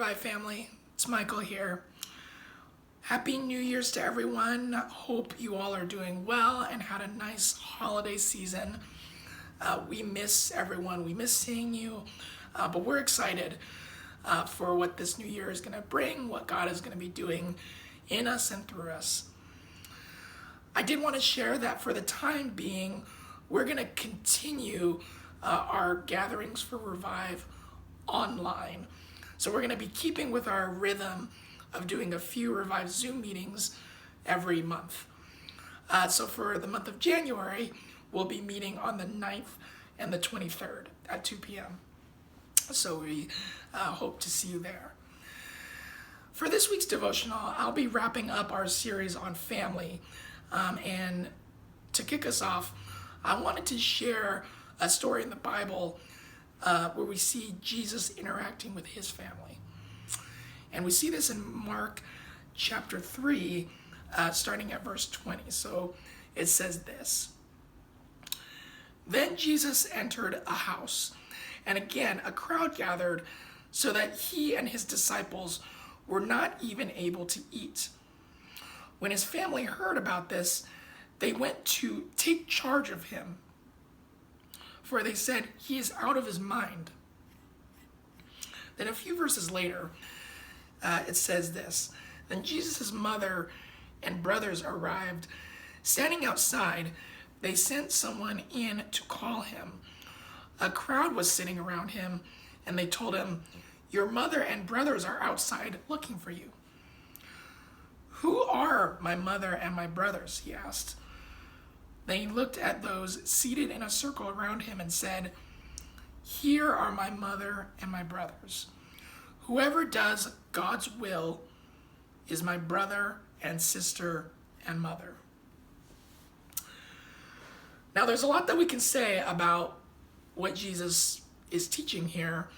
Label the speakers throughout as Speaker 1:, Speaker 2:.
Speaker 1: Revive family, it's Michael here. Happy New Year's to everyone. Hope you all are doing well and had a nice holiday season. We miss everyone. We miss seeing you, but we're excited for what this new year is going to bring, what God is going to be doing in us and through us. I did want to share that for the time being, we're going to continue our gatherings for Revive online. So we're going to be keeping with our rhythm of doing a few Revive Zoom meetings every month. So for the month of January, we'll be meeting on the 9th and the 23rd at 2 p.m. So we hope to see you there. For this week's devotional, I'll be wrapping up our series on family. And to kick us off, I wanted to share a story in the Bible where we see Jesus interacting with his family. And we see this in Mark chapter 3, starting at verse 20. So it says this: Then Jesus entered a house, and again a crowd gathered, so that he and his disciples were not even able to eat. When his family heard about this, they went to take charge of him, for they said, "He is out of his mind." Then a few verses later, it says this: Then Jesus' mother and brothers arrived. Standing outside, they sent someone in to call him. A crowd was sitting around him, and they told him, "Your mother and brothers are outside looking for you." "Who are my mother and my brothers?" he asked. Then he looked at those seated in a circle around him and said, "Here are my mother and my brothers. Whoever does God's will is my brother and sister and mother." Now, there's a lot that we can say about what Jesus is teaching here,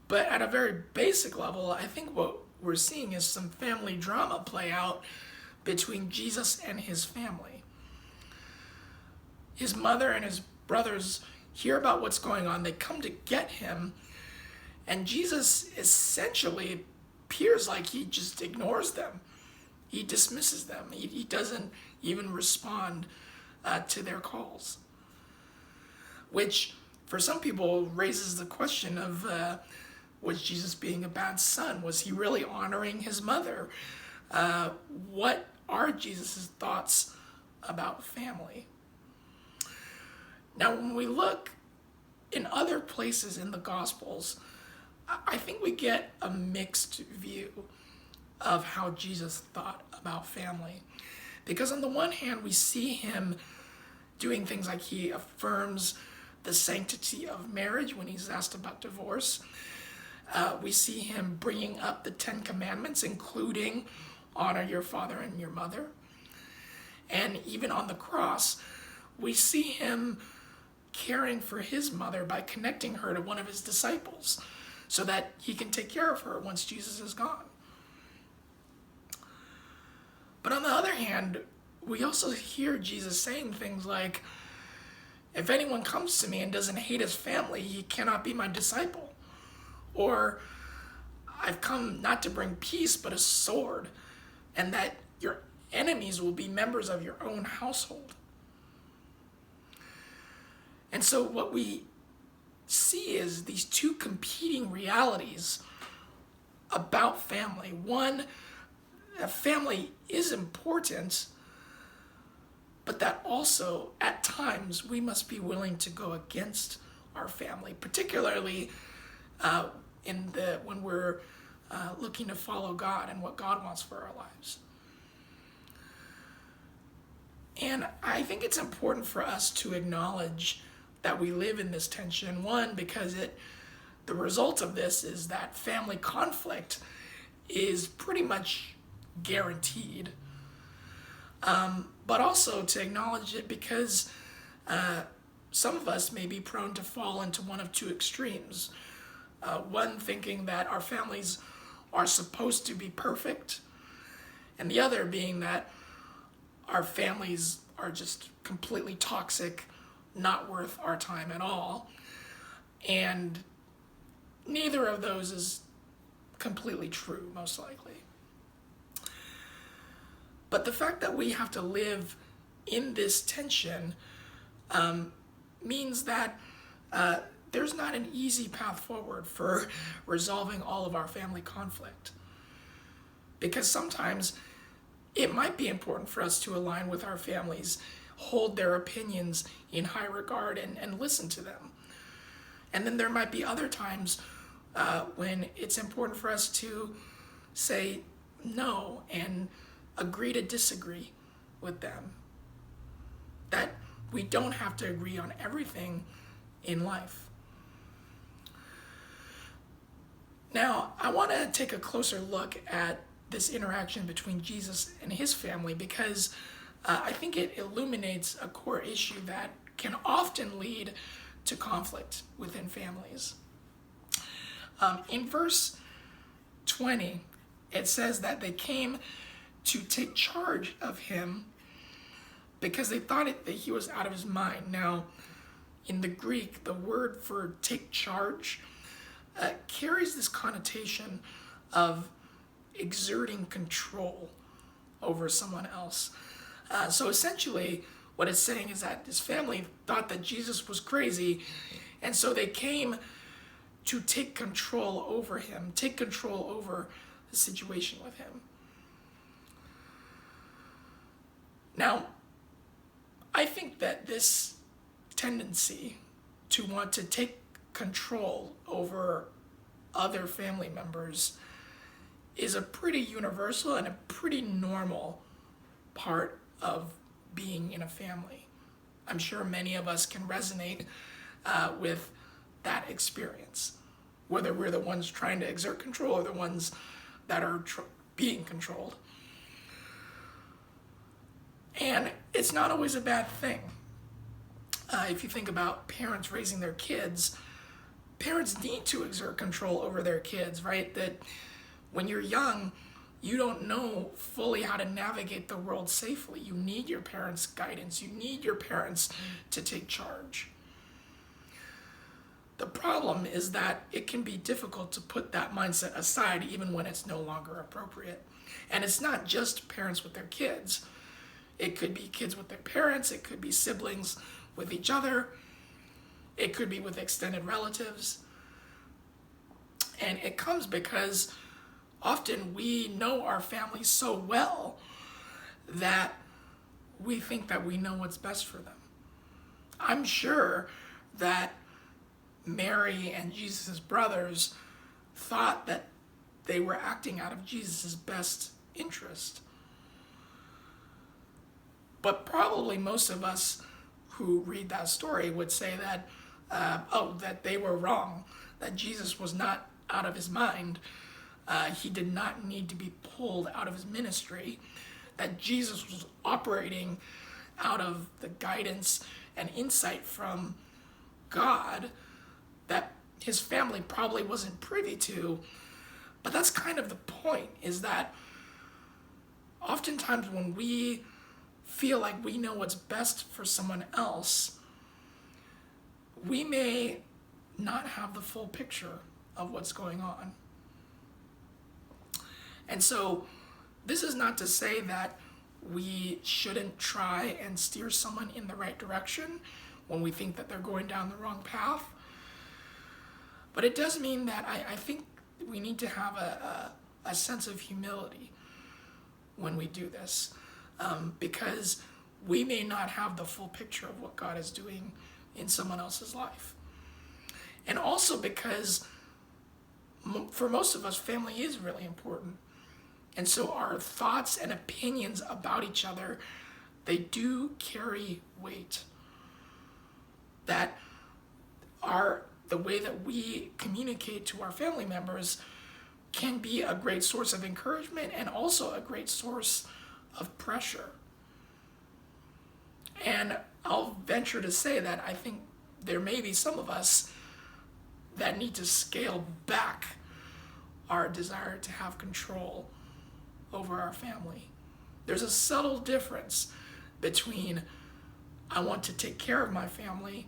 Speaker 1: but at a very basic level, I think what we're seeing is some family drama play out between Jesus and his family. His mother and his brothers hear about what's going on. They come to get him, and Jesus essentially appears like he just ignores them. He dismisses them. He doesn't even respond to their calls, which for some people raises the question of was Jesus being a bad son? Was he really honoring his mother? What are Jesus' thoughts about family? Now, when we look in other places in the Gospels, I think we get a mixed view of how Jesus thought about family. Because on the one hand, we see him doing things like he affirms the sanctity of marriage when he's asked about divorce. We see him bringing up the 10 Commandments, including honor your father and your mother. And even on the cross, we see him caring for his mother by connecting her to one of his disciples so that he can take care of her once Jesus is gone. But on the other hand, we also hear Jesus saying things like, "If anyone comes to me and doesn't hate his family, he cannot be my disciple." Or, "I've come not to bring peace, but a sword, and that your enemies will be members of your own household." And so what we see is these two competing realities about family. One, that family is important, but that also at times we must be willing to go against our family, particularly when we're looking to follow God and what God wants for our lives. And I think it's important for us to acknowledge that we live in this tension. One, because the result of this is that family conflict is pretty much guaranteed. But also to acknowledge it because some of us may be prone to fall into one of two extremes. One, thinking that our families are supposed to be perfect, and the other being that our families are just completely toxic, not worth our time at all. And neither of those is completely true, most likely. But the fact that we have to live in this tension means that there's not an easy path forward for resolving all of our family conflict. Because sometimes it might be important for us to align with our families, hold their opinions in high regard, and listen to them. And then there might be other times when it's important for us to say no and agree to disagree with them. That we don't have to agree on everything in life. Now, I want to take a closer look at this interaction between Jesus and his family because I think it illuminates a core issue that can often lead to conflict within families. In verse 20, it says that they came to take charge of him because they thought that he was out of his mind. Now, in the Greek, the word for take charge carries this connotation of exerting control over someone else. So essentially, what it's saying is that his family thought that Jesus was crazy, and so they came to take control over him, take control over the situation with him. Now, I think that this tendency to want to take control over other family members is a pretty universal and a pretty normal part of being in a family. I'm sure many of us can resonate with that experience, whether we're the ones trying to exert control or the ones that are being controlled. And it's not always a bad thing. If you think about parents raising their kids, parents need to exert control over their kids, right? That when you're young, you don't know fully how to navigate the world safely. You need your parents' guidance. You need your parents to take charge. The problem is that it can be difficult to put that mindset aside even when it's no longer appropriate. And it's not just parents with their kids. It could be kids with their parents. It could be siblings with each other. It could be with extended relatives. And it comes because often we know our families so well that we think that we know what's best for them. I'm sure that Mary and Jesus' brothers thought that they were acting out of Jesus' best interest. But probably most of us who read that story would say that, that they were wrong, that Jesus was not out of his mind. He did not need to be pulled out of his ministry, that Jesus was operating out of the guidance and insight from God that his family probably wasn't privy to. But that's kind of the point, is that oftentimes when we feel like we know what's best for someone else, we may not have the full picture of what's going on. And so this is not to say that we shouldn't try and steer someone in the right direction when we think that they're going down the wrong path. But it does mean that I think we need to have a sense of humility when we do this, because we may not have the full picture of what God is doing in someone else's life. And also because for most of us, family is really important. And so our thoughts and opinions about each other, they do carry weight. That the way that we communicate to our family members can be a great source of encouragement and also a great source of pressure. And I'll venture to say that I think there may be some of us that need to scale back our desire to have control over our family. There's a subtle difference between I want to take care of my family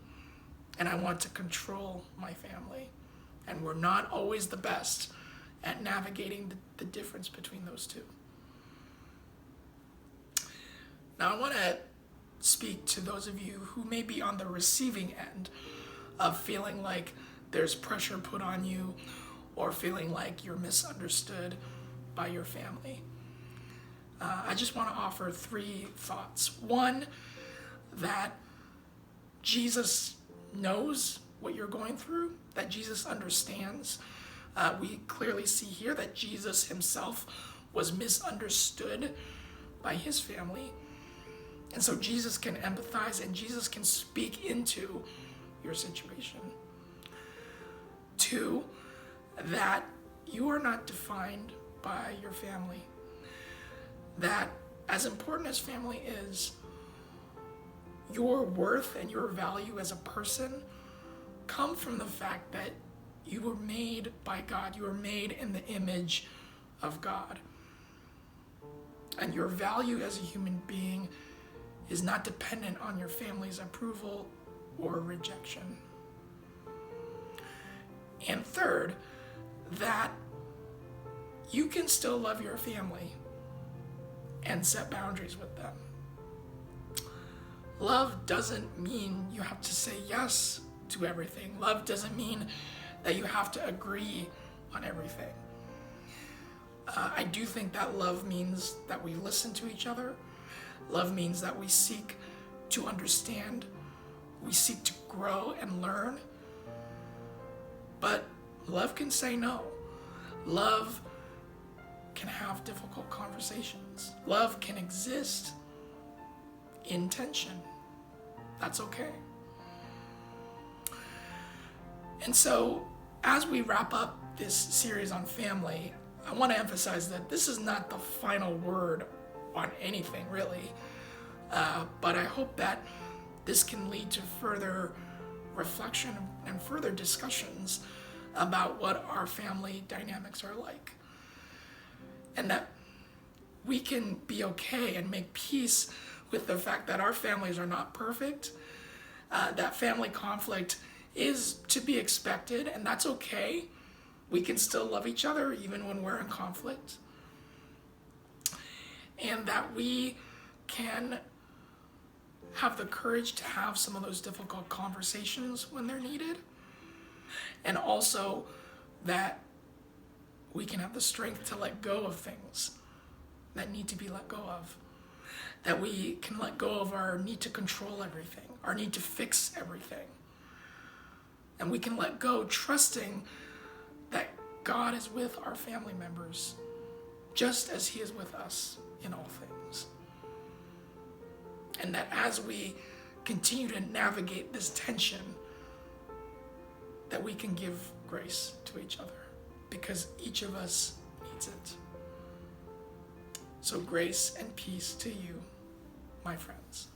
Speaker 1: and I want to control my family. And we're not always the best at navigating the difference between those two. Now, I want to speak to those of you who may be on the receiving end of feeling like there's pressure put on you or feeling like you're misunderstood by your family. I just want to offer 3 thoughts. One, that Jesus knows what you're going through, that Jesus understands. We clearly see here that Jesus himself was misunderstood by his family. And so Jesus can empathize and Jesus can speak into your situation. 2, that you are not defined by your family. That as important as family is, your worth and your value as a person come from the fact that you were made by God. You were made in the image of God. And your value as a human being is not dependent on your family's approval or rejection. And third, that you can still love your family and set boundaries with them. Love doesn't mean you have to say yes to everything. Love doesn't mean that you have to agree on everything. I do think that love means that we listen to each other. Love means that we seek to understand. We seek to grow and learn. But love can say no. Love can have difficult conversations. Love can exist in tension. That's okay. And so, as we wrap up this series on family, I want to emphasize that this is not the final word on anything, really. But I hope that this can lead to further reflection and further discussions about what our family dynamics are like. And that we can be okay and make peace with the fact that our families are not perfect, that family conflict is to be expected, and that's okay. We can still love each other even when we're in conflict. And that we can have the courage to have some of those difficult conversations when they're needed. And also that we can have the strength to let go of things that need to be let go of. That we can let go of our need to control everything, our need to fix everything. And we can let go trusting that God is with our family members, just as he is with us in all things. And that as we continue to navigate this tension, that we can give grace to each other, because each of us needs it. So grace and peace to you, my friends.